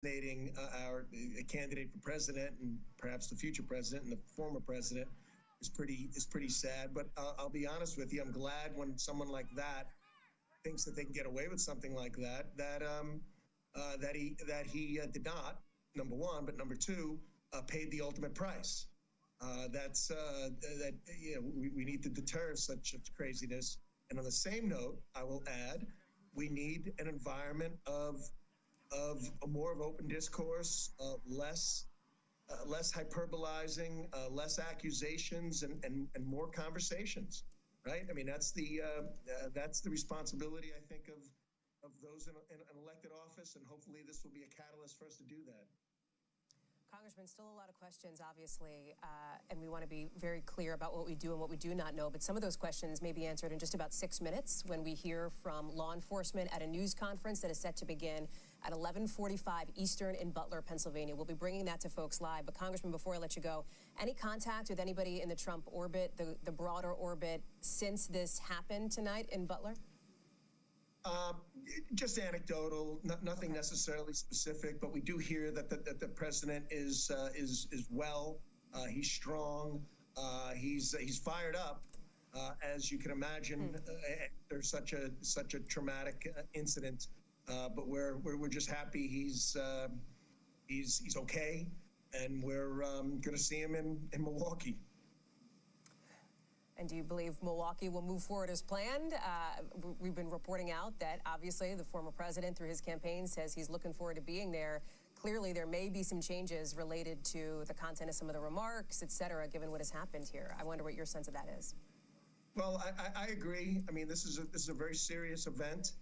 assassinating our candidate for president and perhaps the future president and the former president is pretty sad. But I'll be honest with you, I'm glad when someone like that thinks that they can get away with something like that he did not. Number one, but number two, paid the ultimate price. We need to deter such craziness. And on the same note, I will add, we need an environment of more of open discourse, less hyperbolizing, less accusations, and more conversations. Right? I mean, that's the responsibility, I think, of those in elected office, and hopefully this will be a catalyst for us to do that. Congressman, still a lot of questions, obviously, and we want to be very clear about what we do and what we do not know. But some of those questions may be answered in just about 6 minutes when we hear from law enforcement at a news conference that is set to begin at 11:45 Eastern in Butler, Pennsylvania. We'll be bringing that to folks live. But, Congressman, before I let you go, any contact with anybody in the Trump orbit, the broader orbit, since this happened tonight in Butler? Just anecdotal, nothing necessarily specific, but we do hear that the president is well. He's strong. He's fired up, as you can imagine. There's such a traumatic incident, but we're just happy he's okay, and we're going to see him in Milwaukee. And do you believe Milwaukee will move forward as planned? We've been reporting out that obviously the former president, through his campaign, says he's looking forward to being there. Clearly, there may be some changes related to the content of some of the remarks, et cetera, given what has happened here. I wonder what your sense of that is. Well, I agree. I mean, this is a very serious event,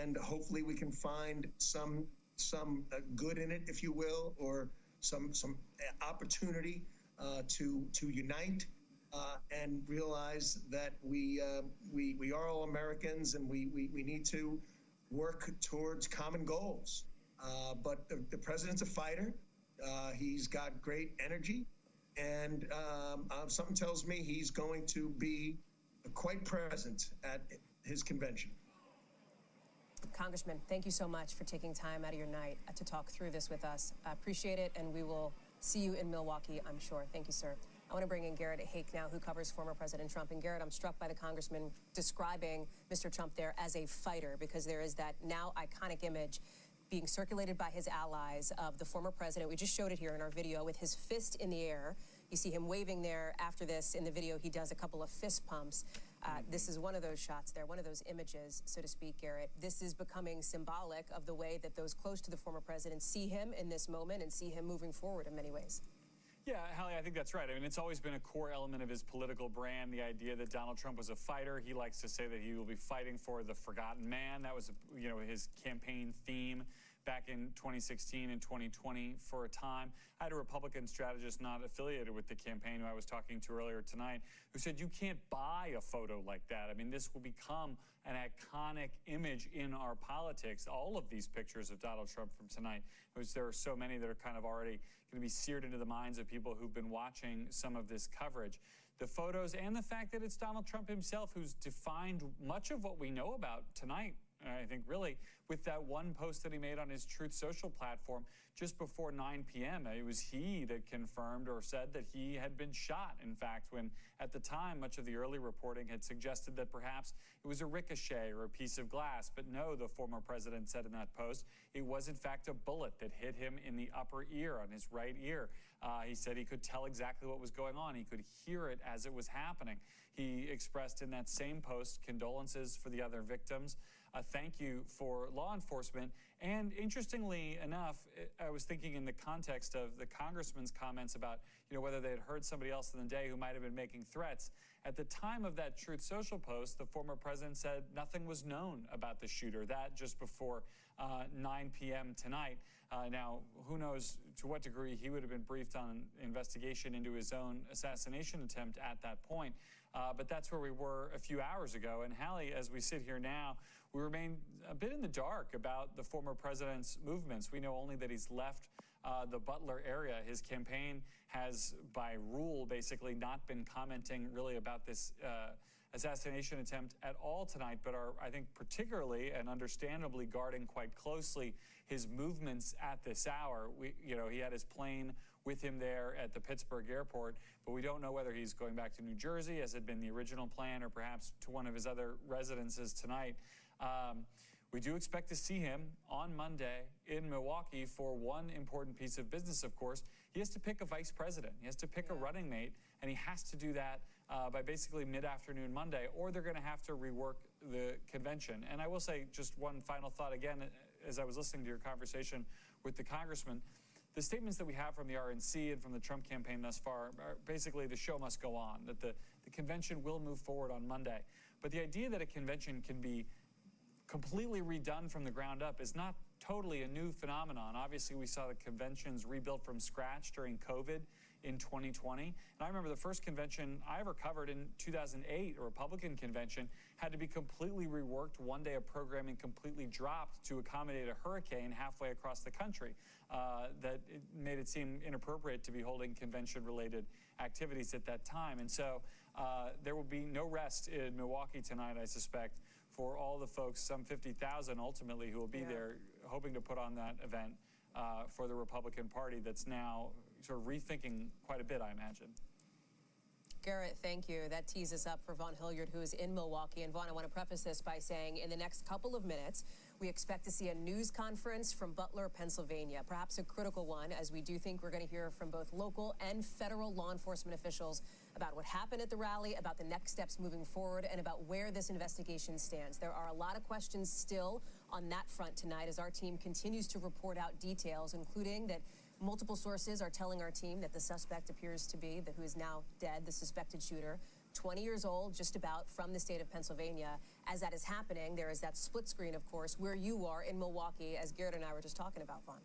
and hopefully we can find some good in it, if you will, or some opportunity to unite. And realize that we are all Americans, and we need to work towards common goals. But the president's a fighter. He's got great energy, and something tells me he's going to be quite present at his convention. Congressman, thank you so much for taking time out of your night to talk through this with us. I appreciate it, and we will see you in Milwaukee, I'm sure. Thank you, sir. I want to bring in Garrett Haake now, who covers former President Trump. And Garrett, I'm struck by the congressman describing Mr. Trump there as a fighter, because there is that now iconic image being circulated by his allies of the former president. We just showed it here in our video with his fist in the air. You see him waving there. After this, in the video, he does a couple of fist pumps. This is one of those shots there, one of those images, so to speak, Garrett. This is becoming symbolic of the way that those close to the former president see him in this moment and see him moving forward in many ways. Yeah, Hallie, I think that's right. I mean, it's always been a core element of his political brand, the idea that Donald Trump was a fighter. He likes to say that he will be fighting for the forgotten man. That was, his campaign theme back in 2016 and 2020 for a time. I had a Republican strategist not affiliated with the campaign who I was talking to earlier tonight who said, you can't buy a photo like that. I mean, this will become an iconic image in our politics. All of these pictures of Donald Trump from tonight, there are so many that are kind of already going to be seared into the minds of people who've been watching some of this coverage. The photos and the fact that it's Donald Trump himself who's defined much of what we know about tonight, I think, really, with that one post that he made on his Truth Social platform just before 9 p.m. It was he that confirmed or said that he had been shot, in fact, when at the time much of the early reporting had suggested that perhaps it was a ricochet or a piece of glass. But no, the former president said in that post, it was in fact a bullet that hit him in the upper ear, on his right ear. He said he could tell exactly what was going on. He could hear it as it was happening. He expressed in that same post condolences for the other victims, a thank you for law enforcement. And interestingly enough, I was thinking in the context of the congressman's comments about, whether they had heard somebody else in the day who might have been making threats. At the time of that Truth Social post, the former president said nothing was known about the shooter. That just before 9 p.m. tonight. Now, who knows to what degree he would have been briefed on an investigation into his own assassination attempt at that point. But that's where we were a few hours ago. And Hallie, as we sit here now, we remain a bit in the dark about the former president's movements. We know only that he's left the Butler area. His campaign has, by rule, basically not been commenting really about this assassination attempt at all tonight, but are, I think, particularly and understandably guarding quite closely his movements at this hour. He had his plane with him there at the Pittsburgh airport, but we don't know whether he's going back to New Jersey, as had been the original plan, or perhaps to one of his other residences tonight. We do expect to see him on Monday in Milwaukee for one important piece of business, of course. He has to pick a vice president. He has to pick a running mate, and he has to do that by basically mid-afternoon Monday, or they're going to have to rework the convention. And I will say just one final thought again, as I was listening to your conversation with the congressman. The statements that we have from the RNC and from the Trump campaign thus far are basically the show must go on, that the convention will move forward on Monday. But the idea that a convention can be completely redone from the ground up is not totally a new phenomenon. Obviously, we saw the conventions rebuilt from scratch during COVID in 2020. And I remember the first convention I ever covered in 2008, a Republican convention, had to be completely reworked. One day of programming completely dropped to accommodate a hurricane halfway across the country. That it made it seem inappropriate to be holding convention-related activities at that time. And so there will be no rest in Milwaukee tonight, I suspect, for all the folks, some 50,000 ultimately, who will be there hoping to put on that event for the Republican Party that's now sort of rethinking quite a bit, I imagine. Garrett, thank you. That tees us up for Vaughn Hilliard, who is in Milwaukee. And Vaughn, I want to preface this by saying in the next couple of minutes, we expect to see a news conference from Butler, Pennsylvania, perhaps a critical one, as we do think we're going to hear from both local and federal law enforcement officials about what happened at the rally, about the next steps moving forward, and about where this investigation stands. There are a lot of questions still on that front tonight as our team continues to report out details, including that multiple sources are telling our team that the suspect appears to be, who is now dead, the suspected shooter, 20 years old, just about, from the state of Pennsylvania. As that is happening, there is that split screen, of course, where you are in Milwaukee, as Garrett and I were just talking about, Vaughn.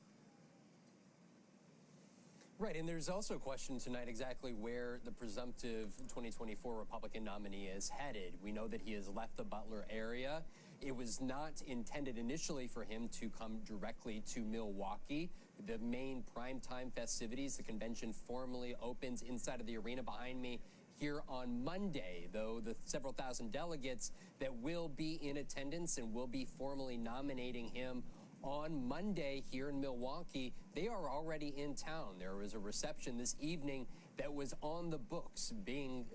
Right, and there's also a question tonight exactly where the presumptive 2024 Republican nominee is headed. We know that he has left the Butler area. It was not intended initially for him to come directly to Milwaukee. The main primetime festivities, the convention formally opens inside of the arena behind me here on Monday, though the several thousand delegates that will be in attendance and will be formally nominating him on Monday here in Milwaukee, they are already in town. There was a reception this evening that was on the books, being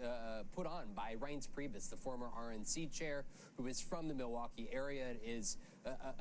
put on by Reince Priebus, the former RNC chair, who is from the Milwaukee area, is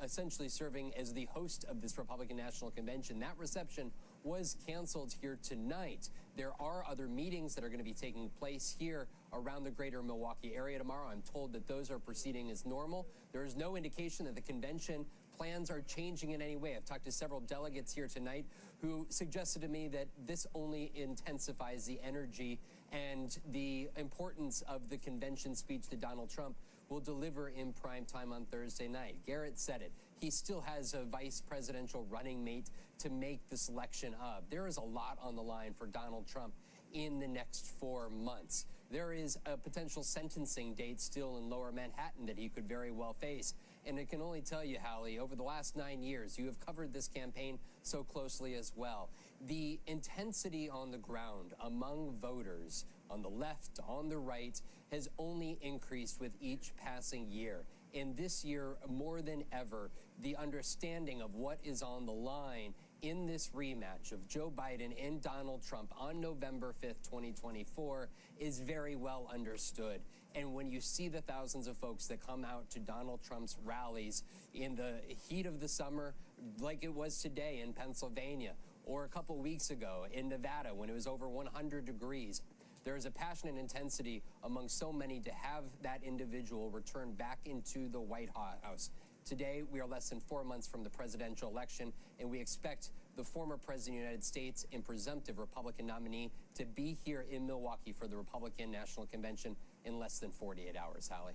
essentially serving as the host of this Republican National Convention. That reception was canceled here tonight. There are other meetings that are going to be taking place here around the greater Milwaukee area tomorrow. I'm told that those are proceeding as normal. There is no indication that the convention plans are changing in any way. I've talked to several delegates here tonight who suggested to me that this only intensifies the energy and the importance of the convention speech that Donald Trump will deliver in prime time on Thursday night. Garrett said it. He still has a vice presidential running mate to make the selection of. There is a lot on the line for Donald Trump in the next 4 months. There is a potential sentencing date still in Lower Manhattan that he could very well face. And I can only tell you, Hallie, over the last 9 years, you have covered this campaign so closely as well. The intensity on the ground among voters on the left, on the right, has only increased with each passing year. And this year, more than ever, the understanding of what is on the line in this rematch of Joe Biden and Donald Trump on November 5th, 2024 is very well understood. And when you see the thousands of folks that come out to Donald Trump's rallies in the heat of the summer, like it was today in Pennsylvania, or a couple weeks ago in Nevada when it was over 100 degrees, there is a passionate intensity among so many to have that individual return back into the White House. Today, we are less than 4 months from the presidential election, and we expect the former president of the United States and presumptive Republican nominee to be here in Milwaukee for the Republican National Convention in less than 48 hours, Hallie.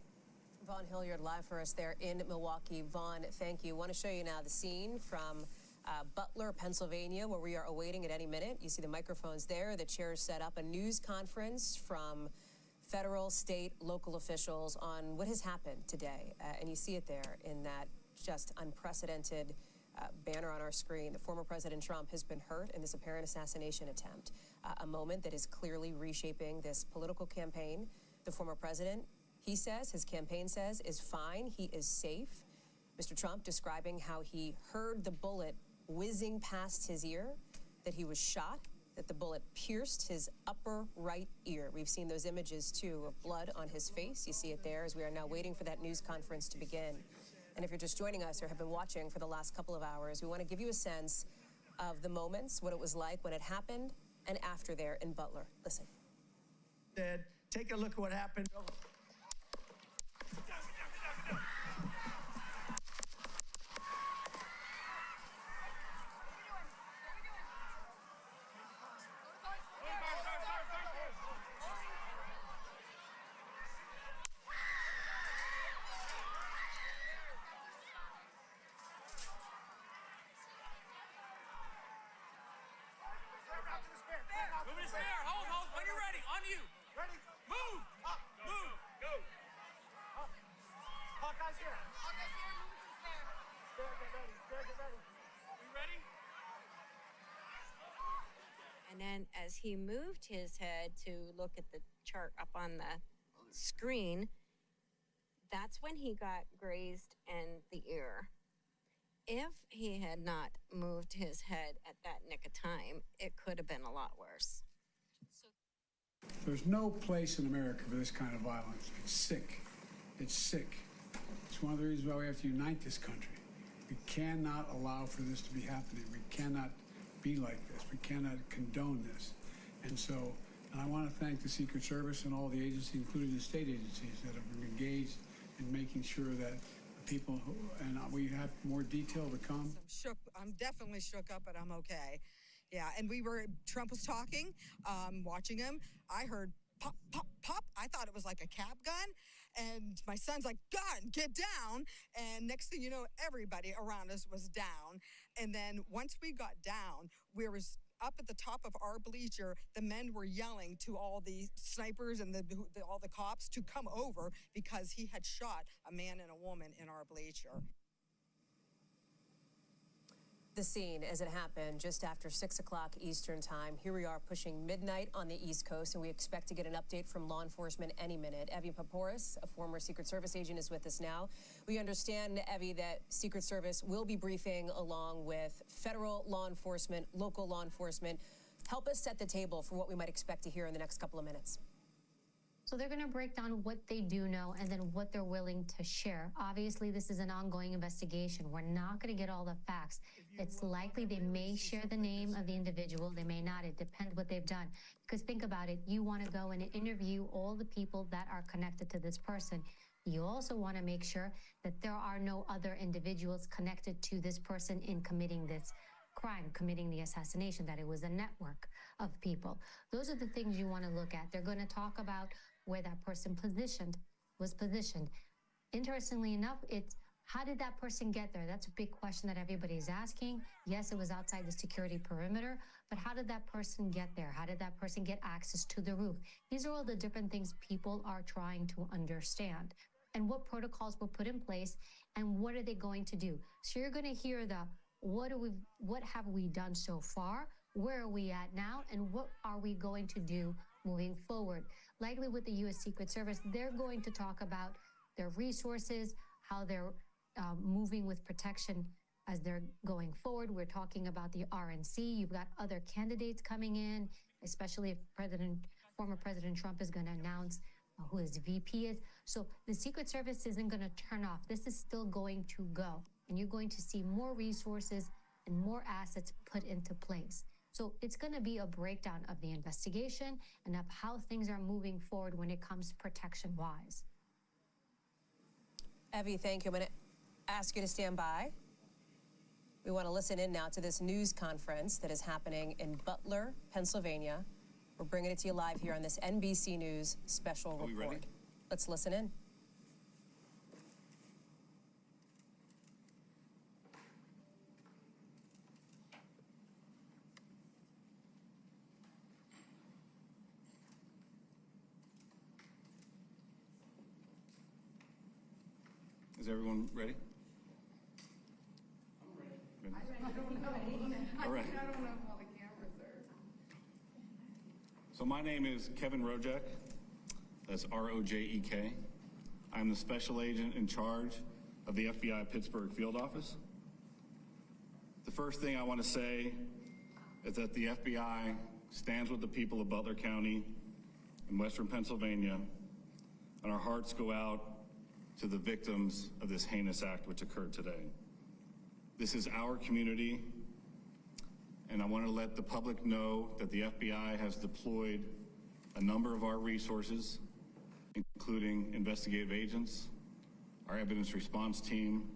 Vaughn Hilliard live for us there in Milwaukee. Vaughn, thank you. I want to show you now the scene from Butler, Pennsylvania, where we are awaiting at any minute. You see the microphones there, the chairs set up, a news conference from federal, state, local officials on what has happened today. And you see it there in that just unprecedented banner on our screen. The former President Trump has been hurt in this apparent assassination attempt, a moment that is clearly reshaping this political campaign. The former president, he says, his campaign says, is fine. He is safe. Mr. Trump describing how he heard the bullet whizzing past his ear, that he was shot, that the bullet pierced his upper right ear. We've seen those images, too, of blood on his face. You see it there as we are now waiting for that news conference to begin. And if you're just joining us or have been watching for the last couple of hours, we want to give you a sense of the moments, what it was like when it happened and after there in Butler. Listen. Take a look at what happened. And then as he moved his head to look at the chart up on the screen, that's when he got grazed in the ear. If he had not moved his head at that nick of time, it could have been a lot worse. There's no place in America for this kind of violence. It's sick. It's sick. It's one of the reasons why we have to unite this country. We cannot allow for this to be happening. We cannot be like this. We cannot condone this. And I want to thank the Secret Service and all the agencies, including the state agencies, that have been engaged in making sure that people and we have more detail to come. I'm shook. I'm definitely shook up, but I'm okay. Yeah, and Trump was talking, watching him. I heard pop, pop, pop. I thought it was like a cap gun. And my son's like, God, get down. And next thing you know, everybody around us was down. And then once we got down, we was up at the top of our bleacher. The men were yelling to all the snipers and all the cops to come over because he had shot a man and a woman in our bleacher. The scene as it happened just after 6 o'clock Eastern time. Here we are pushing midnight on the East Coast, and we expect to get an update from law enforcement any minute. Evie Paporis, a former Secret Service agent, is with us now. We understand, Evie, that Secret Service will be briefing along with federal law enforcement, local law enforcement. Help us set the table for what we might expect to hear in the next couple of minutes. So they're going to break down what they do know and then what they're willing to share. Obviously, this is an ongoing investigation. We're not going to get all the facts. It's likely they may share the name of the individual. They may not. It depends what they've done. Because think about it. You want to go and interview all the people that are connected to this person. You also want to make sure that there are no other individuals connected to this person in committing this crime, committing the assassination, that it was a network of people. Those are the things you want to look at. They're going to talk about where that person was positioned. Interestingly enough, it's how did that person get there? That's a big question that everybody's asking. Yes, it was outside the security perimeter, but how did that person get there? How did that person get access to the roof? These are all the different things people are trying to understand. And what protocols were put in place and what are they going to do? So you're going to hear what have we done so far? Where are we at now? And what are we going to do moving forward? Likely with the U.S. Secret Service, they're going to talk about their resources, how they're moving with protection as they're going forward. We're talking about the RNC. You've got other candidates coming in, especially if former President Trump is going to announce who his VP is. So the Secret Service isn't going to turn off. This is still going to go. And you're going to see more resources and more assets put into place. So it's going to be a breakdown of the investigation and of how things are moving forward when it comes protection-wise. Evie, thank you. I'm going to ask you to stand by. We want to listen in now to this news conference that is happening in Butler, Pennsylvania. We're bringing it to you live here on this NBC News special report. Are we ready? Let's listen in. Is everyone ready? I'm ready. All right. I don't know if all the cameras are. So my name is Kevin Rojek. That's R-O-J-E-K. I'm the special agent in charge of the FBI Pittsburgh Field Office. The first thing I want to say is that the FBI stands with the people of Butler County in Western Pennsylvania, and our hearts go out to the victims of this heinous act which occurred today. This is our community, and I want to let the public know that the FBI has deployed a number of our resources, including investigative agents, our evidence response team,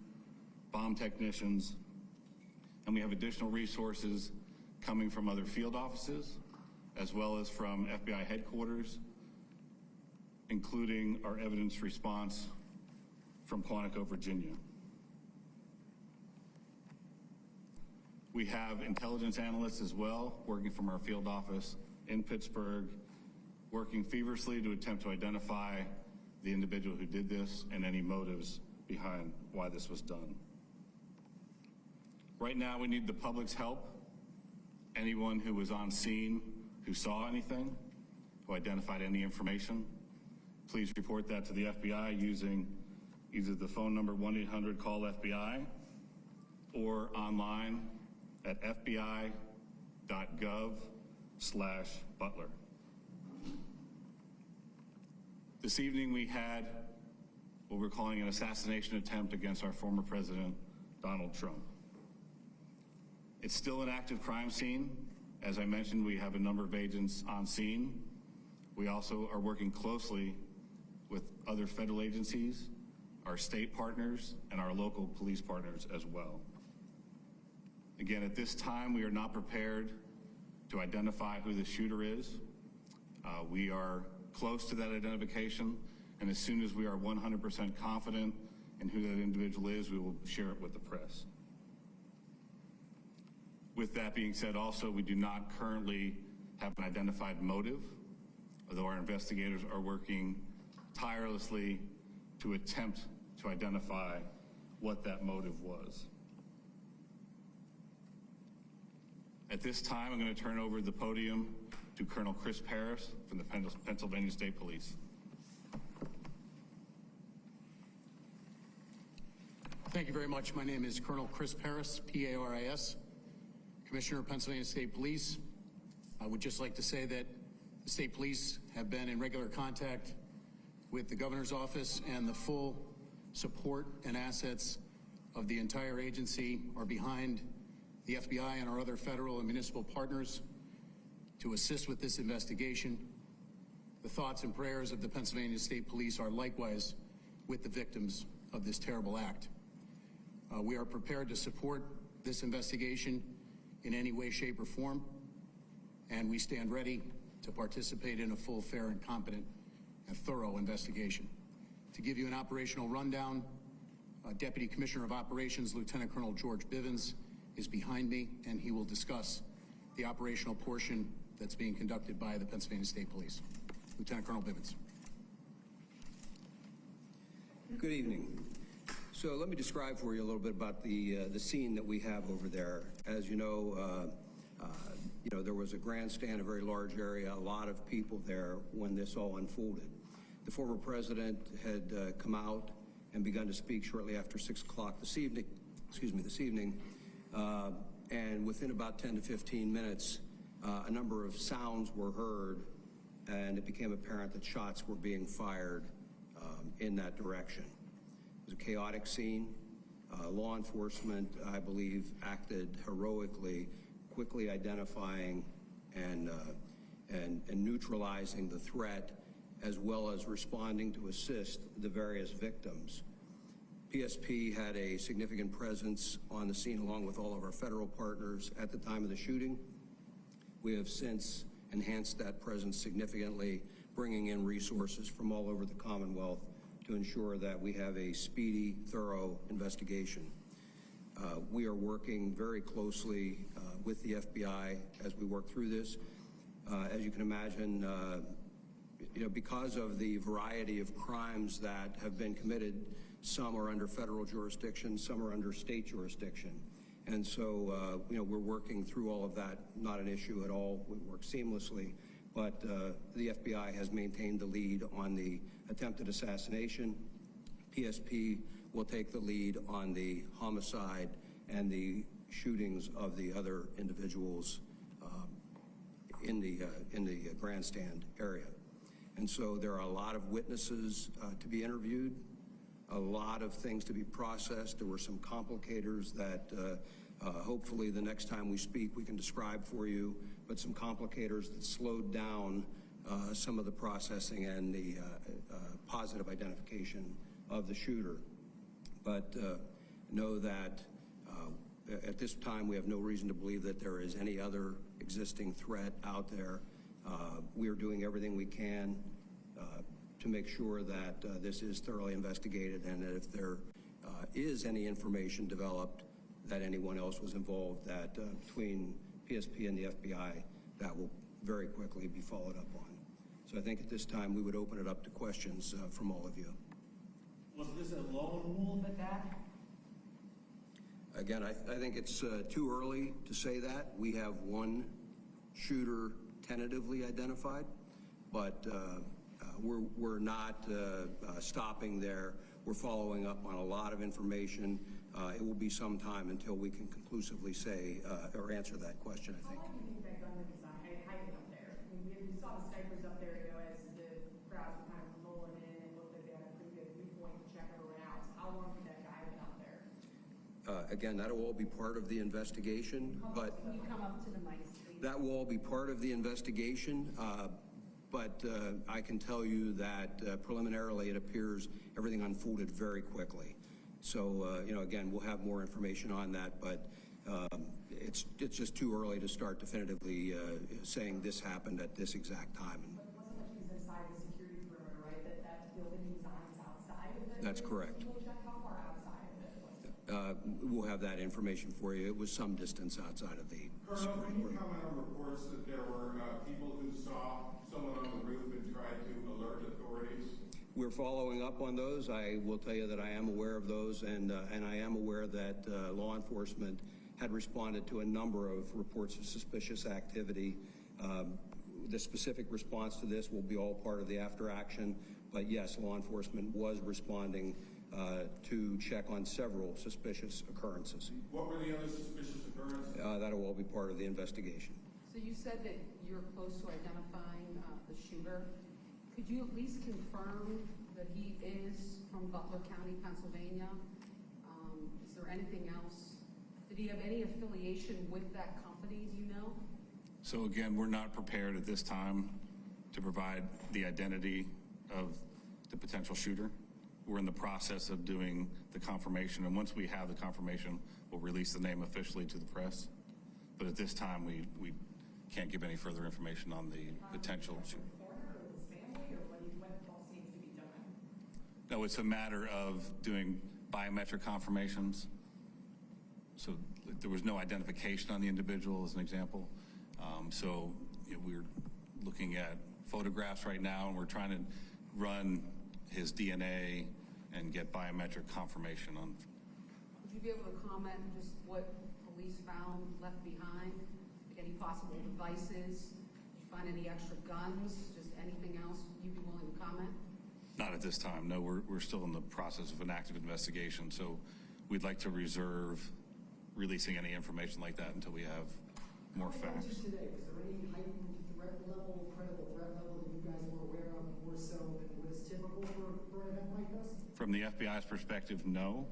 bomb technicians, and we have additional resources coming from other field offices, as well as from FBI headquarters, including our evidence response from Quantico, Virginia. We have intelligence analysts as well, working from our field office in Pittsburgh, working feverishly to attempt to identify the individual who did this and any motives behind why this was done. Right now, we need the public's help. Anyone who was on scene, who saw anything, who identified any information, please report that to the FBI using either the phone number 1-800-CALL-FBI or online at fbi.gov/Butler. This evening we had what we're calling an assassination attempt against our former president, Donald Trump. It's still an active crime scene. As I mentioned, we have a number of agents on scene. We also are working closely with other federal agencies, our state partners, and our local police partners as well. Again, at this time, we are not prepared to identify who the shooter is. We are close to that identification, and as soon as we are 100% confident in who that individual is, we will share it with the press. With that being said, also, we do not currently have an identified motive, although our investigators are working tirelessly to attempt to identify what that motive was. At this time, I'm going to turn over the podium to Colonel Chris Parris from the Pennsylvania State Police. Thank you very much. My name is Colonel Chris Parris, P-A-R-I-S, Commissioner of Pennsylvania State Police. I would just like to say that the State Police have been in regular contact with the Governor's Office, and the full support and assets of the entire agency are behind the FBI and our other federal and municipal partners to assist with this investigation. The thoughts and prayers of the Pennsylvania State Police are likewise with the victims of this terrible act. We are prepared to support this investigation in any way, shape, or form, and we stand ready to participate in a full, fair, and competent and thorough investigation. To give you an operational rundown, Deputy Commissioner of Operations, Lieutenant Colonel George Bivens, is behind me, and he will discuss the operational portion that's being conducted by the Pennsylvania State Police. Lieutenant Colonel Bivens. Good evening. So let me describe for you a little bit about the scene that we have over there. As you know, there was a grandstand, a very large area, a lot of people there when this all unfolded. The former president had come out and begun to speak shortly after 6 o'clock this evening, and within about 10 to 15 minutes, a number of sounds were heard, and it became apparent that shots were being fired in that direction. It was a chaotic scene. Law enforcement, I believe, acted heroically, quickly identifying and neutralizing the threat, as well as responding to assist the various victims. PSP had a significant presence on the scene along with all of our federal partners at the time of the shooting. We have since enhanced that presence significantly, bringing in resources from all over the Commonwealth to ensure that we have a speedy, thorough investigation. We are working very closely with the FBI as we work through this. As you can imagine, because of the variety of crimes that have been committed, some are under federal jurisdiction, some are under state jurisdiction. And so, we're working through all of that, not an issue at all. We work seamlessly, but the FBI has maintained the lead on the attempted assassination. PSP will take the lead on the homicide and the shootings of the other individuals in the grandstand area. And so there are a lot of witnesses to be interviewed, a lot of things to be processed. There were some complicators that hopefully the next time we speak we can describe for you, but some complicators that slowed down some of the processing and the positive identification of the shooter. But know that at this time we have no reason to believe that there is any other existing threat out there. We are doing everything we can to make sure that this is thoroughly investigated, and that if there is any information developed that anyone else was involved, that between PSP and the FBI, that will very quickly be followed up on. So I think at this time we would open it up to questions from all of you. Was this a lone wolf attack? Again, I think it's too early to say that. We have one shooter tentatively identified, but we're not stopping there. We're following up on a lot of information. It will be some time until we can conclusively say or answer that question, I think. How long do you think that gunman was hiding up there? I mean, we saw the snipers up there, as the crowds were kind of rolling in and looked like they had a pretty good viewpoint to check everyone out. So how long did that guy have been up there? Again, that'll all be part of the investigation, but Can you come up to the mic, please? that will all be part of the investigation. But I can tell you that preliminarily it appears everything unfolded very quickly. So, again, we'll have more information on that, but it's just too early to start definitively saying this happened at this exact time. But it wasn't like he was inside the security perimeter, right? That building he was on is outside of it? That's correct. Can you check how far outside of it was it? We'll have that information for you. It was some distance outside of the Colonel, can you comment on reports that there were people who saw someone on the roof and tried to alert authorities? We're following up on those. I will tell you that I am aware of those, and I am aware that law enforcement had responded to a number of reports of suspicious activity. The specific response to this will be all part of the after action, but yes, law enforcement was responding to check on several suspicious occurrences. What were the other suspicious occurrences? That'll all be part of the investigation. So you said that you're close to identifying the shooter. Could you at least confirm that he is from Butler County, Pennsylvania? Is there anything else? Did he have any affiliation with that company, do you know? So again, we're not prepared at this time to provide the identity of the potential shooter. We're in the process of doing the confirmation, and once we have the confirmation, we'll release the name officially to the press. But at this time, we can't give any further information on the potential shooter. No, it's a matter of doing biometric confirmations. So there was no identification on the individual, as an example. We're looking at photographs right now, and we're trying to run his DNA and get biometric confirmation on. Would you be able to comment just what police found left behind? Like any possible devices? Did you find any extra guns? Just anything else you'd be willing to comment? Not at this time. No, we're still in the process of an active investigation, so we'd like to reserve releasing any information like that until we have more facts. Today, was there any heightened threat level, credible threat level that you guys were aware of more so than what is typical for an event like this? From the FBI's perspective, no.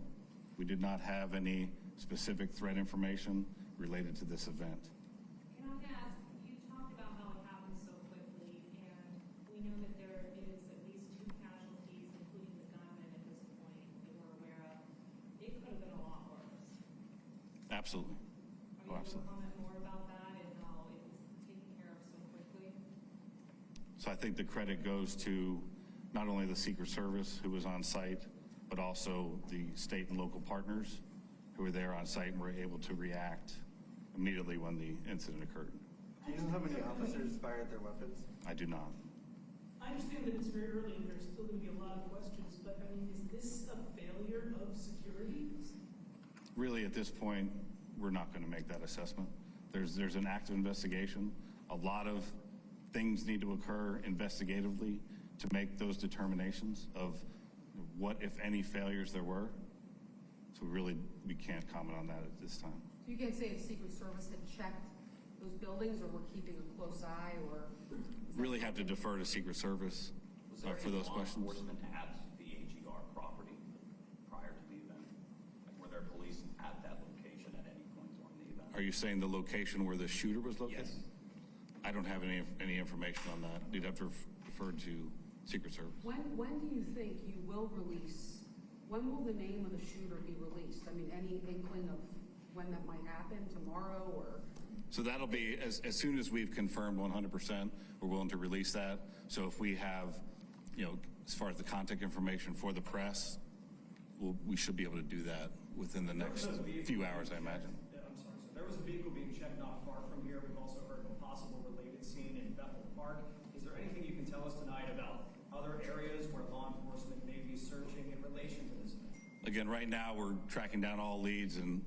We did not have any specific threat information related to this event. Can I ask, you talked about how it happened so quickly, and we know that there is at least 2 casualties, including the gunman at this point, that we're aware of. It could have been a lot worse. Absolutely. Are you able to comment more about that and how it was taken care of so quickly? So I think the credit goes to not only the Secret Service, who was on site, but also the state and local partners who were there on site and were able to react immediately when the incident occurred. Do you know how many officers fired their weapons? I do not. I understand that it's very early and there's still going to be a lot of questions, but I mean, is this a failure of security? Really, at this point, we're not going to make that assessment. There's an active investigation. A lot of things need to occur investigatively to make those determinations of what, if any, failures there were. So we can't comment on that at this time. So you can't say if Secret Service had checked those buildings or were keeping a close eye or? Really have to defer to Secret Service for those questions. Was there any law enforcement at the AGR property prior to the event? Like, were there police at that location at any point during the event? Are you saying the location where the shooter was located? Yes. I don't have any information on that. You'd have to defer to Secret Service. When do you think you will release, when will the name of the shooter be released? I mean, any inkling of when that might happen, tomorrow or? So that'll be, as soon as we've confirmed 100%, we're willing to release that. So if we have, as far as the contact information for the press, we should be able to do that within the next few hours, I imagine. I'm sorry. So there was a vehicle being checked not far from here. We've also heard of a possible related scene in Bethel Park. Is there anything you can tell us tonight about other areas where law enforcement may be searching in relation to this event? Again, right now we're tracking down all leads and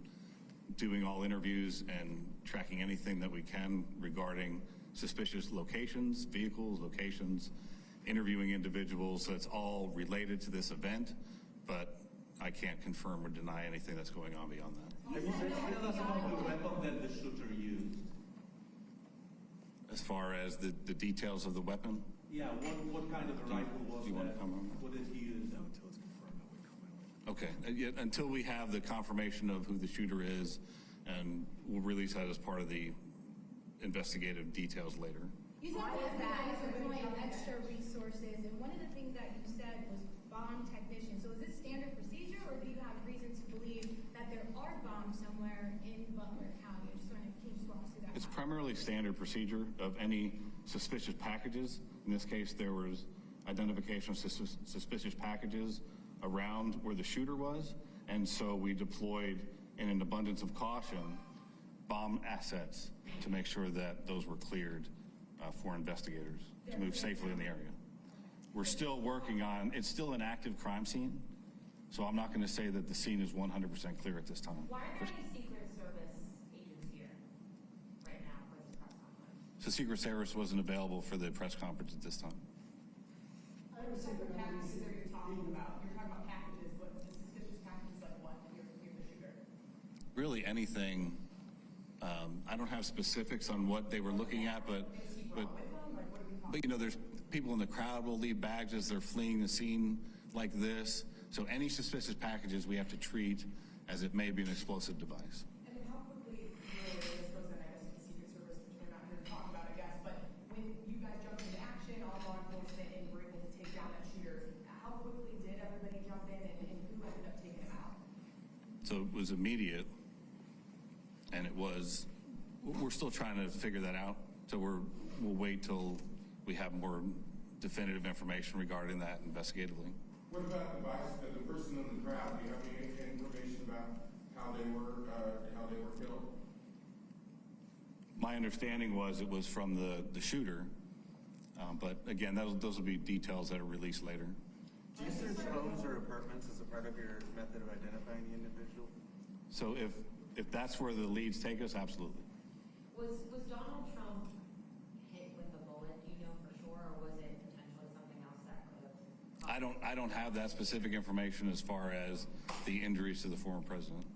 doing all interviews and tracking anything that we can regarding suspicious locations, vehicles, locations, interviewing individuals. So it's all related to this event, but I can't confirm or deny anything that's going on beyond that. Can you tell us about the weapon that the shooter used? As far as the details of the weapon? Yeah, what kind of a rifle was do you want that? to come on? What did he use? Okay, until we have the confirmation of who the shooter is, and we'll release that as part of the investigative details later. You said that you guys are deploying extra resources, and one of the things that you said was bomb technicians. So is this standard procedure, or do you have reason to believe that there are bombs somewhere in Butler County? Can you just walk us through that? It's primarily standard procedure of any suspicious packages. In this case, there was identification of suspicious packages around where the shooter was, and so we deployed, in an abundance of caution, bomb assets to make sure that those were cleared for investigators to move safely in the area. We're still working on, it's still an active crime scene, so I'm not going to say that the scene is 100% clear at this time. Why are there any Secret Service agents here right now for this press conference? So Secret Service wasn't available for the press conference at this time. I understand What that packages are you talking about? You're talking about packages, but the suspicious packages like what? You're the shooter. Really anything. I don't have specifics on what they were looking at, but there's people in the crowd will leave bags as they're fleeing the scene like this. So any suspicious packages we have to treat as it may be an explosive device. And then how quickly, this goes in, I guess, to the Secret Service, which we're not here to talk about, I guess, but when you guys jumped into action, all law enforcement, and were able to take down that shooter, how quickly did everybody jump in, and who ended up taking him out? So it was immediate, and we're still trying to figure that out. So we'll wait till we have more definitive information regarding that investigatively. What about the person in the crowd? Do you have any information about how they were killed? My understanding was it was from the shooter, but again, those will be details that are released later. Do you search homes or apartments as a part of your method of identifying the individual? So if that's where the leads take us, absolutely. Was Donald Trump hit with a bullet? Do you know for sure, or was it potentially something else that could have? I don't have that specific information as far as the injuries to the former president.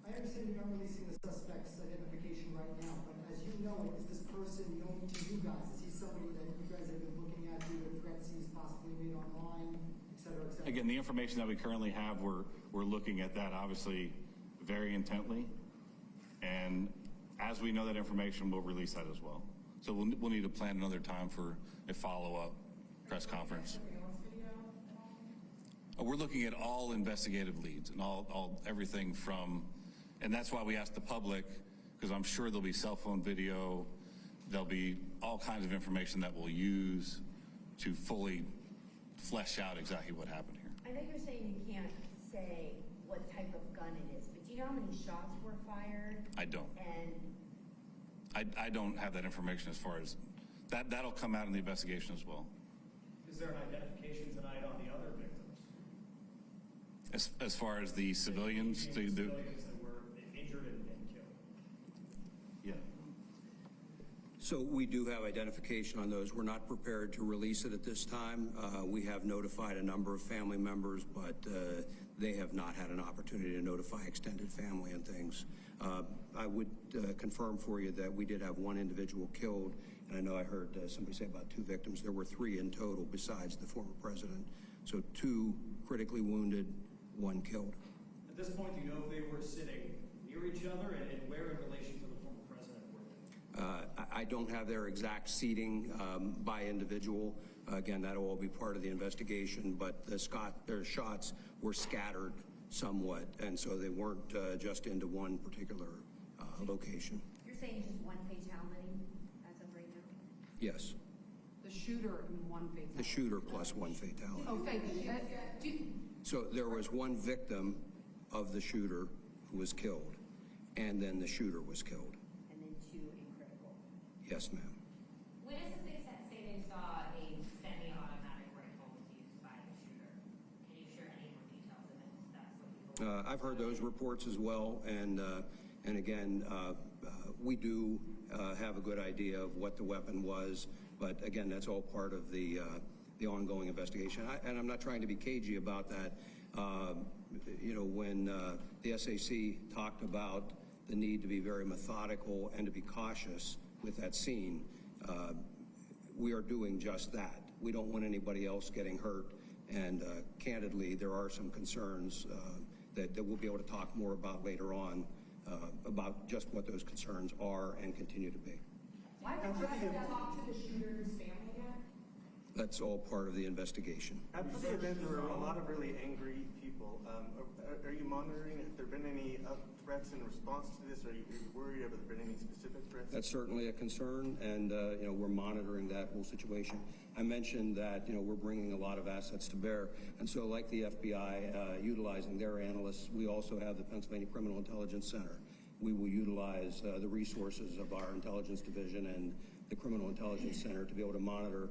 I understand you're not releasing the suspect's identification right now, but as you know, is this person known to you guys? Is he somebody that you guys have been looking at due to threats he's possibly made online, et cetera, et cetera? Again, the information that we currently have, we're looking at that obviously very intently, and as we know that information, we'll release that as well. So we'll need to plan another time for a follow-up press conference. We're looking at all investigative leads and all everything from, and that's why we asked the public, because I'm sure there'll be cell phone video, there'll be all kinds of information that we'll use to fully flesh out exactly what happened here. I know you're saying you can't say what type of gun it is, but do you know how many shots were fired? I don't. And I don't have that information as far as, that'll come out in the investigation as well. Is there an identification tonight on the other victims? As far as the civilians, Civilians that were injured and killed? Yeah. So we do have identification on those. We're not prepared to release it at this time. We have notified a number of family members, but they have not had an opportunity to notify extended family and things. I would confirm for you that we did have one individual killed, and I know I heard somebody say about 2 victims. There were 3 in total besides the former president. So 2 critically wounded, 1 killed. At this point, do you know if they were sitting near each other and where in relation to the former president were they? I don't have their exact seating by individual. Again, that'll all be part of the investigation, but their shots were scattered somewhat, and so they weren't just into one particular location. You're saying just one fatality as of right now? Yes. The shooter and 1 fatality. The shooter plus 1 fatality. Oh, thank you. So there was 1 victim of the shooter who was killed, and then the shooter was killed. And then 2 in critical? Yes, ma'am. Witnesses say they saw a semi-automatic rifle was used by the shooter. Can you share any more details of it? That's what people. I've heard those reports as well, and again, we do have a good idea of what the weapon was, but again, that's all part of the ongoing investigation. And I'm not trying to be cagey about that. You know, when the SAC talked about the need to be very methodical and to be cautious with that scene, we are doing just that. We don't want anybody else getting hurt, and candidly, there are some concerns that we'll be able to talk more about later on about just what those concerns are and continue to be. Why did you talk to the shooter's family yet? That's all part of the investigation. After the event, there were a lot of really angry people. Are you monitoring? Have there been any threats in response to this? Are you worried? Have there been any specific threats? That's certainly a concern, and you know, we're monitoring that whole situation. I mentioned that, you know, we're bringing a lot of assets to bear, and so like the FBI utilizing their analysts, we also have the Pennsylvania Criminal Intelligence Center. We will utilize the resources of our intelligence division and the Criminal Intelligence Center to be able to monitor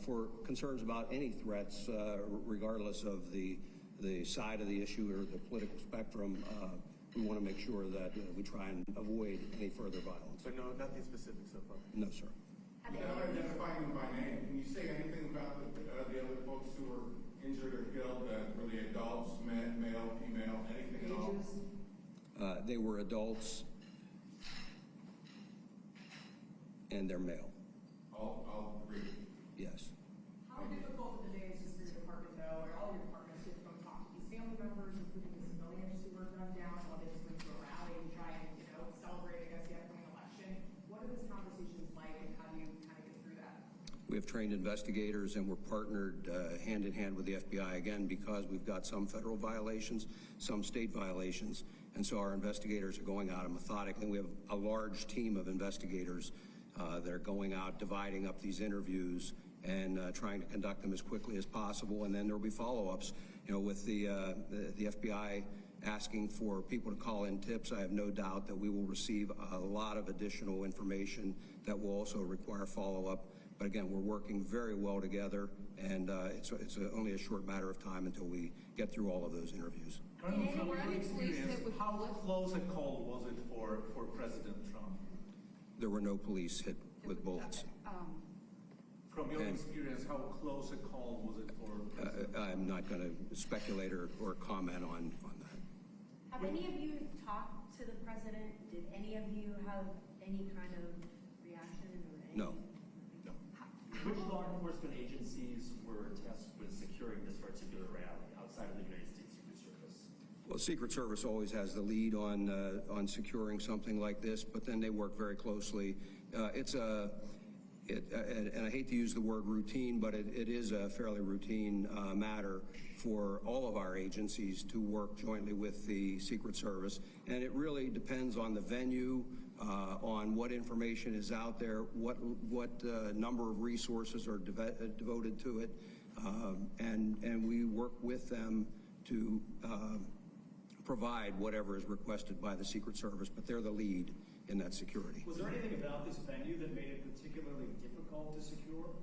for concerns about any threats, regardless of the side of the issue or the political spectrum. We want to make sure that we try and avoid any further violence. So no, nothing specific so far? No, sir. Without identifying them by name, can you say anything about the other folks who were injured or killed? Were they adults, male, female, anything at all? They were adults, and they're male. All 3? Yes. How difficult of a day is this for your department, though, or all your departments, to go talk to these family members, including the civilians who were gunned down while they just went to a rally and try and, you know, celebrate, I guess, the upcoming election? What are those conversations like, and how do you kind of get through that? We have trained investigators, and we're partnered hand in hand with the FBI, again, because we've got some federal violations, some state violations, and so our investigators are going out and methodically. We have a large team of investigators that are going out, dividing up these interviews and trying to conduct them as quickly as possible, and then there will be follow-ups. You know, with the FBI asking for people to call in tips, I have no doubt that we will receive a lot of additional information that will also require follow-up. But again, we're working very well together, and it's only a short matter of time until we get through all of those interviews. Colonel, from your experience, how close a call was it for President Trump? There were no police hit with bullets. From your experience, how close a call was it for President Trump? I'm not going to speculate or comment on that. Have any of you talked to the president? Did any of you have any kind of reaction or anything? No. Which law enforcement agencies were tasked with securing this particular rally outside of the United States Secret Service? Well, Secret Service always has the lead on securing something like this, but then they work very closely. And I hate to use the word routine, but it is a fairly routine matter for all of our agencies to work jointly with the Secret Service. And it really depends on the venue, on what information is out there, what number of resources are devoted to it, and we work with them to provide whatever is requested by the Secret Service, but they're the lead in that security. Was there anything about this venue that made it particularly difficult to secure?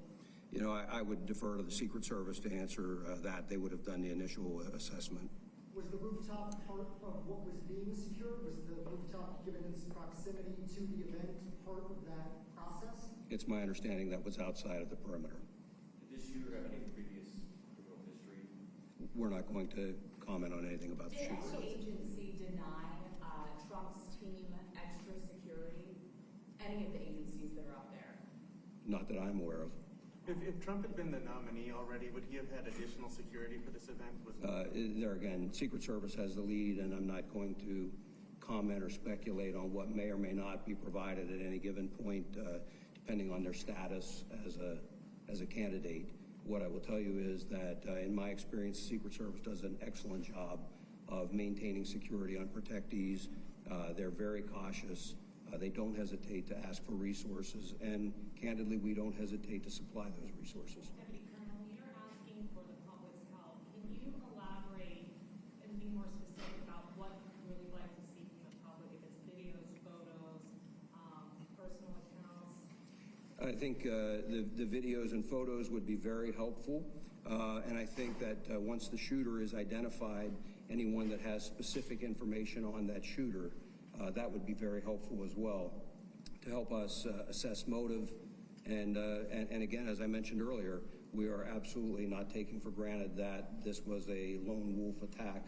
You know, I would defer to the Secret Service to answer that. They would have done the initial assessment. Was the rooftop part of what was being secured? Was the rooftop, given its proximity to the event, part of that process? It's my understanding that was outside of the perimeter. Did this shooter have any previous criminal history? We're not going to comment on anything about the Did shooter. any agency deny Trump's team extra security? Any of the agencies that are up there? Not that I'm aware of. If Trump had been the nominee already, would he have had additional security for this event? There again, Secret Service has the lead, and I'm not going to comment or speculate on what may or may not be provided at any given point, depending on their status as a candidate. What I will tell you is that, in my experience, the Secret Service does an excellent job of maintaining security on protectees. They're very cautious. They don't hesitate to ask for resources, and candidly, we don't hesitate to supply those resources. Deputy Colonel, you're asking for the public's help. Can you elaborate and be more specific about what you really like to see from the public, if it's videos, photos, personal accounts? I think the videos and photos would be very helpful, and I think that once the shooter is identified, anyone that has specific information on that shooter, that would be very helpful as well to help us assess motive. And again, as I mentioned earlier, we are absolutely not taking for granted that this was a lone wolf attack,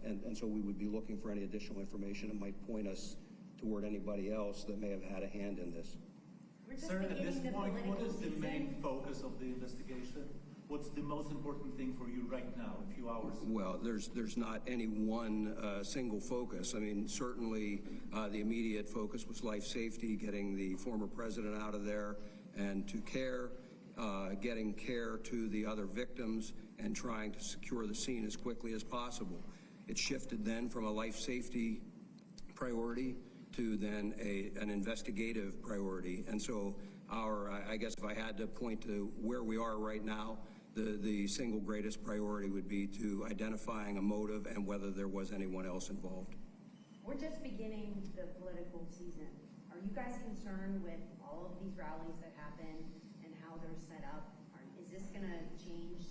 and so we would be looking for any additional information that might point us toward anybody else that may have had a hand in this. Sir, at this point, what is the main focus of the investigation? What's the most important thing for you right now, a few hours? Well, there's not any one single focus. I mean, certainly the immediate focus was life safety, getting the former president out of there and to care, getting care to the other victims, and trying to secure the scene as quickly as possible. It shifted then from a life safety priority to then an investigative priority. And so I guess if I had to point to where we are right now, the single greatest priority would be to identifying a motive and whether there was anyone else involved. We're just beginning the political season. Are you guys concerned with all of these rallies that happen and how they're set up? Is this going to change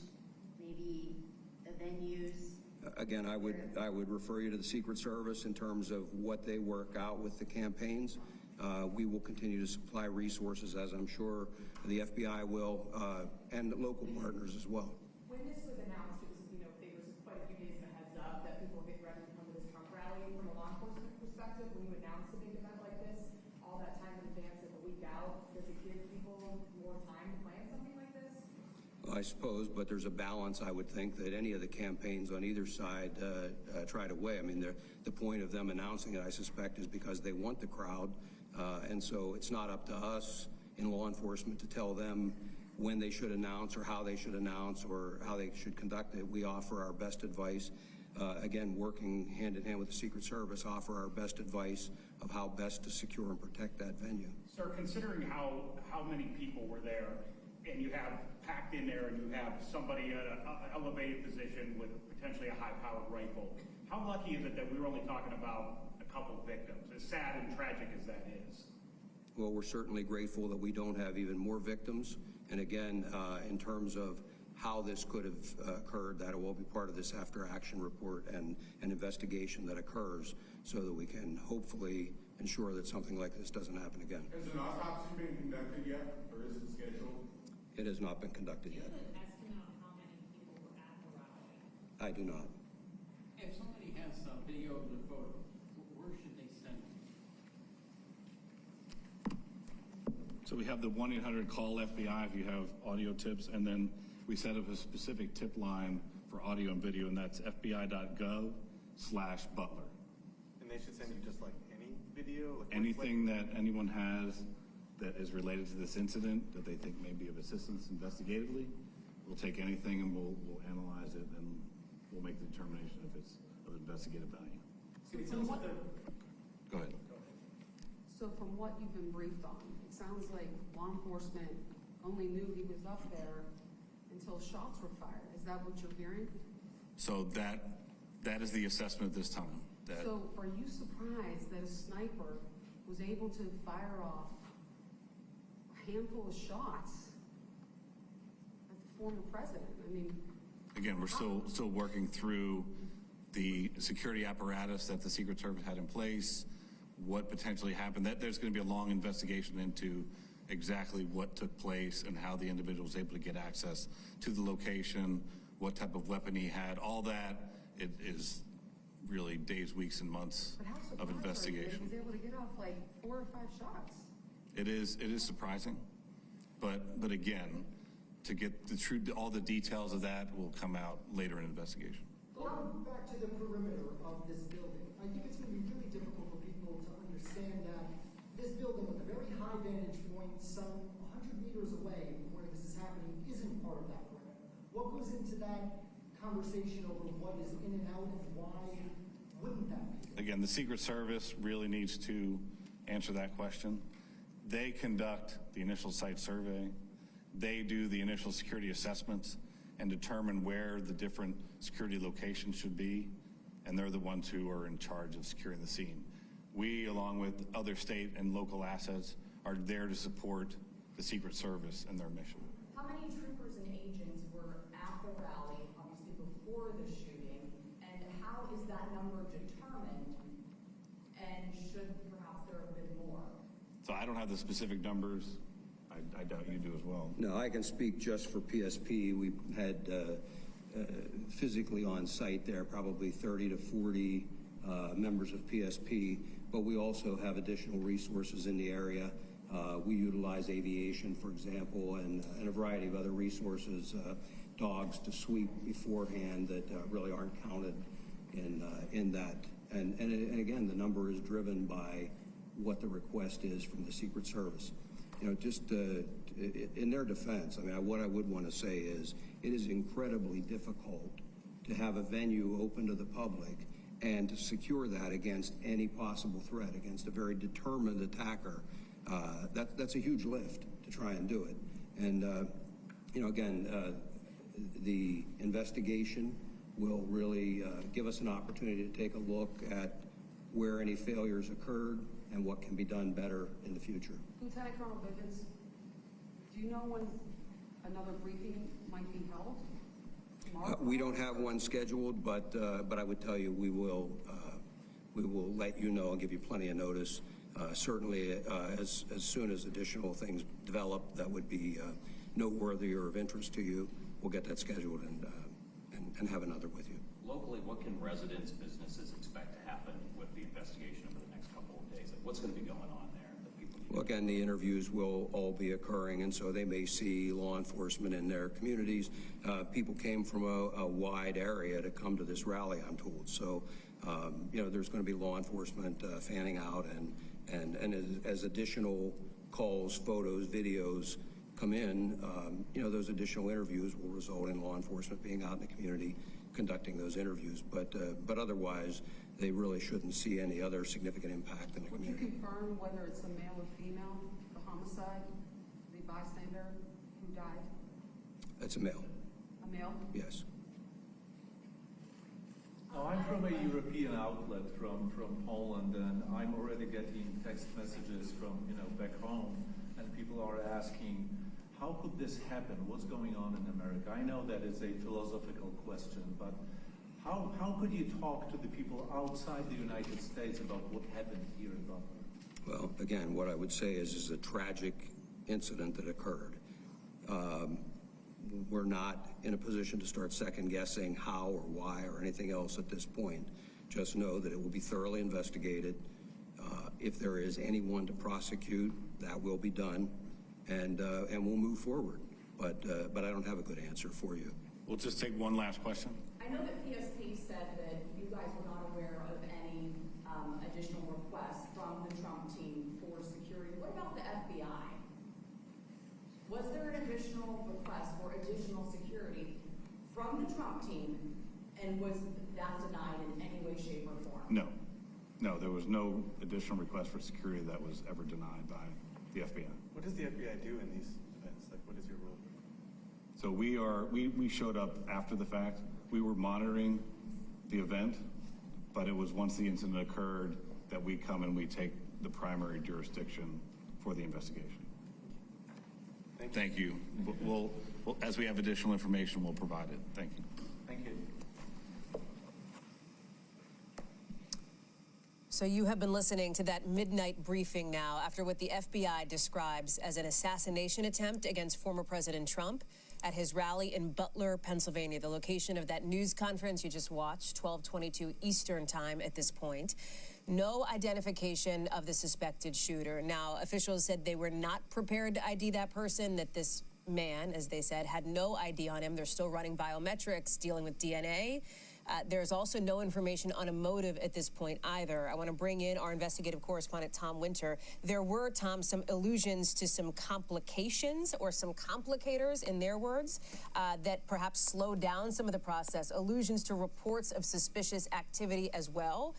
maybe the venues? Again, I would refer you to the Secret Service in terms of what they work out with the campaigns. We will continue to supply resources, as I'm sure the FBI will, and local partners as well. When this was announced, it was, there was quite a few days of a heads up that people get ready to come to this Trump rally. From a law enforcement perspective, when you announce a big event like this, all that time in advance, like a week out, does it give people more time to plan something like this? I suppose, but there's a balance, I would think, that any of the campaigns on either side try to weigh. I mean, the point of them announcing it, I suspect, is because they want the crowd, and so it's not up to us in law enforcement to tell them when they should announce or how they should announce or how they should conduct it. We offer our best advice. Again, working hand in hand with the Secret Service, offer our best advice of how best to secure and protect that venue. Sir, considering how many people were there, and you have packed in there, and you have somebody at an elevated position with potentially a high-powered rifle, how lucky is it that we were only talking about a couple victims, as sad and tragic as that is? Well, we're certainly grateful that we don't have even more victims. And again, in terms of how this could have occurred, that will be part of this after-action report and an investigation that occurs so that we can hopefully ensure that something like this doesn't happen again. Has an autopsy been conducted yet, or is it scheduled? It has not been conducted yet. Do you have an estimate on how many people were at the rally? I do not. If somebody has some video or photo, where should they send it? So we have the 1-800 call FBI if you have audio tips, and then we set up a specific tip line for audio and video, and that's fbi.gov/Butler. And they should send you just like any video? Like Anything that anyone has that is related to this incident that they think may be of assistance investigatively, we'll take anything and we'll analyze it, and we'll make the determination if it's of investigative value. Go ahead. So from what you've been briefed on, it sounds like law enforcement only knew he was up there until shots were fired. Is that what you're hearing? So that is the assessment at this time. So are you surprised that a sniper was able to fire off a handful of shots at the former president? I mean, Again, we're still working through the security apparatus that the Secret Service had in place, what potentially happened. There's going to be a long investigation into exactly what took place and how the individual was able to get access to the location, what type of weapon he had. All that it is really days, weeks, and months But how of surprised are you that investigation. he was able to get off like 4 or 5 shots? It is surprising, but again, to get the true, all the details of that will come out later in the investigation. Going back to the perimeter of this building, I think it's going to be really difficult for people to understand that this building with a very high vantage point, some 100 meters away from where this is happening, isn't part of that perimeter. What goes into that conversation over what is in and out and why wouldn't that be? Again, the Secret Service really needs to answer that question. They conduct the initial site survey. They do the initial security assessments and determine where the different security locations should be, and they're the ones who are in charge of securing the scene. We, along with other state and local assets, are there to support the Secret Service and their mission. How many troopers and agents were at the rally, obviously before the shooting, and how is that number determined, and should perhaps there have been more? So I don't have the specific numbers. I doubt you do as well. No, I can speak just for PSP. We had physically on site there probably 30 to 40 members of PSP, but we also have additional resources in the area. We utilize aviation, for example, and a variety of other resources, dogs to sweep beforehand that really aren't counted in that. And again, the number is driven by what the request is from the Secret Service. You know, just in their defense, I mean, what I would want to say is it is incredibly difficult to have a venue open to the public and to secure that against any possible threat, against a very determined attacker. That's a huge lift to try and do it. And, you know, again, the investigation will really give us an opportunity to take a look at where any failures occurred and what can be done better in the future. Lieutenant Colonel Bivens, do you know when another briefing might be held? Tomorrow? We don't have one scheduled, but I would tell you we will let you know and give you plenty of notice. Certainly, as soon as additional things develop that would be noteworthy or of interest to you, we'll get that scheduled and have another with you. Locally, what can residents, businesses expect to happen with the investigation over the next couple of days? Like, what's going to be going on there that people need? Well, again, the interviews will all be occurring, and so they may see law enforcement in their communities. People came from a wide area to come to this rally, I'm told. So, you know, there's going to be law enforcement fanning out, and as additional calls, photos, videos come in, you know, those additional interviews will result in law enforcement being out in the community conducting those interviews. But otherwise, they really shouldn't see any other significant impact in the Would you community. confirm whether it's a male or female, the homicide, the bystander who died? That's a male, A male? yes. Now, I'm from a European outlet from Poland, and I'm already getting text messages from, you know, back home, and people are asking, how could this happen? What's going on in America? I know that it's a philosophical question, but how could you talk to the people outside the United States about what happened here in Butler? Well, again, what I would say is a tragic incident that occurred. We're not in a position to start second guessing how or why or anything else at this point. Just know that it will be thoroughly investigated. If there is anyone to prosecute, that will be done, and we'll move forward. But I don't have a good answer for you. We'll just take one last question. I know that PSP said that you guys were not aware of any additional requests from the Trump team for security. What about the FBI? Was there an additional request for additional security from the Trump team, and was that denied in any way, shape, or form? No, there was no additional request for security that was ever denied by the FBI. What does the FBI do in these events? Like, what is your role? So we showed up after the fact. We were monitoring the event, but it was once the incident occurred that we come and we take the primary jurisdiction for the investigation. Thank you. We'll, as we have additional information, we'll provide it. Thank you. Thank you. So you have been listening to that midnight briefing now after what the FBI describes as an assassination attempt against former President Trump. at his rally in Butler, Pennsylvania, the location of that news conference you just watched, 12:22 Eastern time at this point. No identification of the suspected shooter. Now, officials said they were not prepared to ID that person, that this man, as they said, had no ID on him. They're still running biometrics, dealing with DNA. There's also no information on a motive at this point either. I want to bring in our investigative correspondent, Tom Winter. There were, Tom, some allusions to some complications or some complicators, in their words, that perhaps slowed down some of the process. Allusions to reports of suspicious activity as well.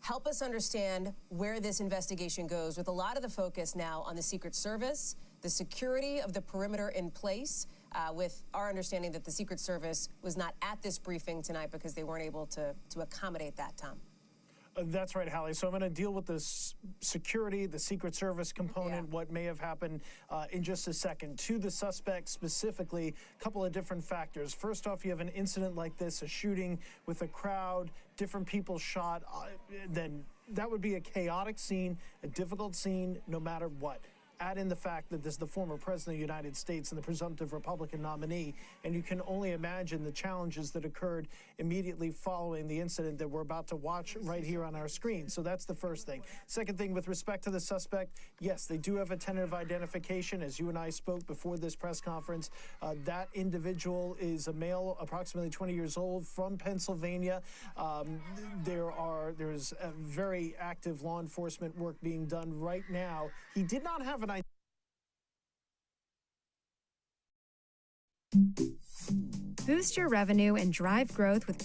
Help us understand where this investigation goes, with a lot of the focus now on the Secret Service, the security of the perimeter in place, with our understanding that the Secret Service was not at this briefing tonight because they weren't able to accommodate that, Tom. That's right, Hallie. So I'm going to deal with the security, the Secret Service component, what may have happened in just a second. To the suspect specifically, a couple of different factors. First off, you have an incident like this, a shooting with a crowd, different people shot, then that would be a chaotic scene, a difficult scene, no matter what. Add in the fact that this is the former president of the United States and the presumptive Republican nominee, and you can only imagine the challenges that occurred immediately following the incident that we're about to watch right here on our screen. So that's the first thing. Second thing, with respect to the suspect, yes, they do have a tentative identification. As you and I spoke before this press conference, that individual is a male, approximately 20 years old, from Pennsylvania. There's a very active law enforcement work being done right now. He did not have an Boost your revenue and drive growth with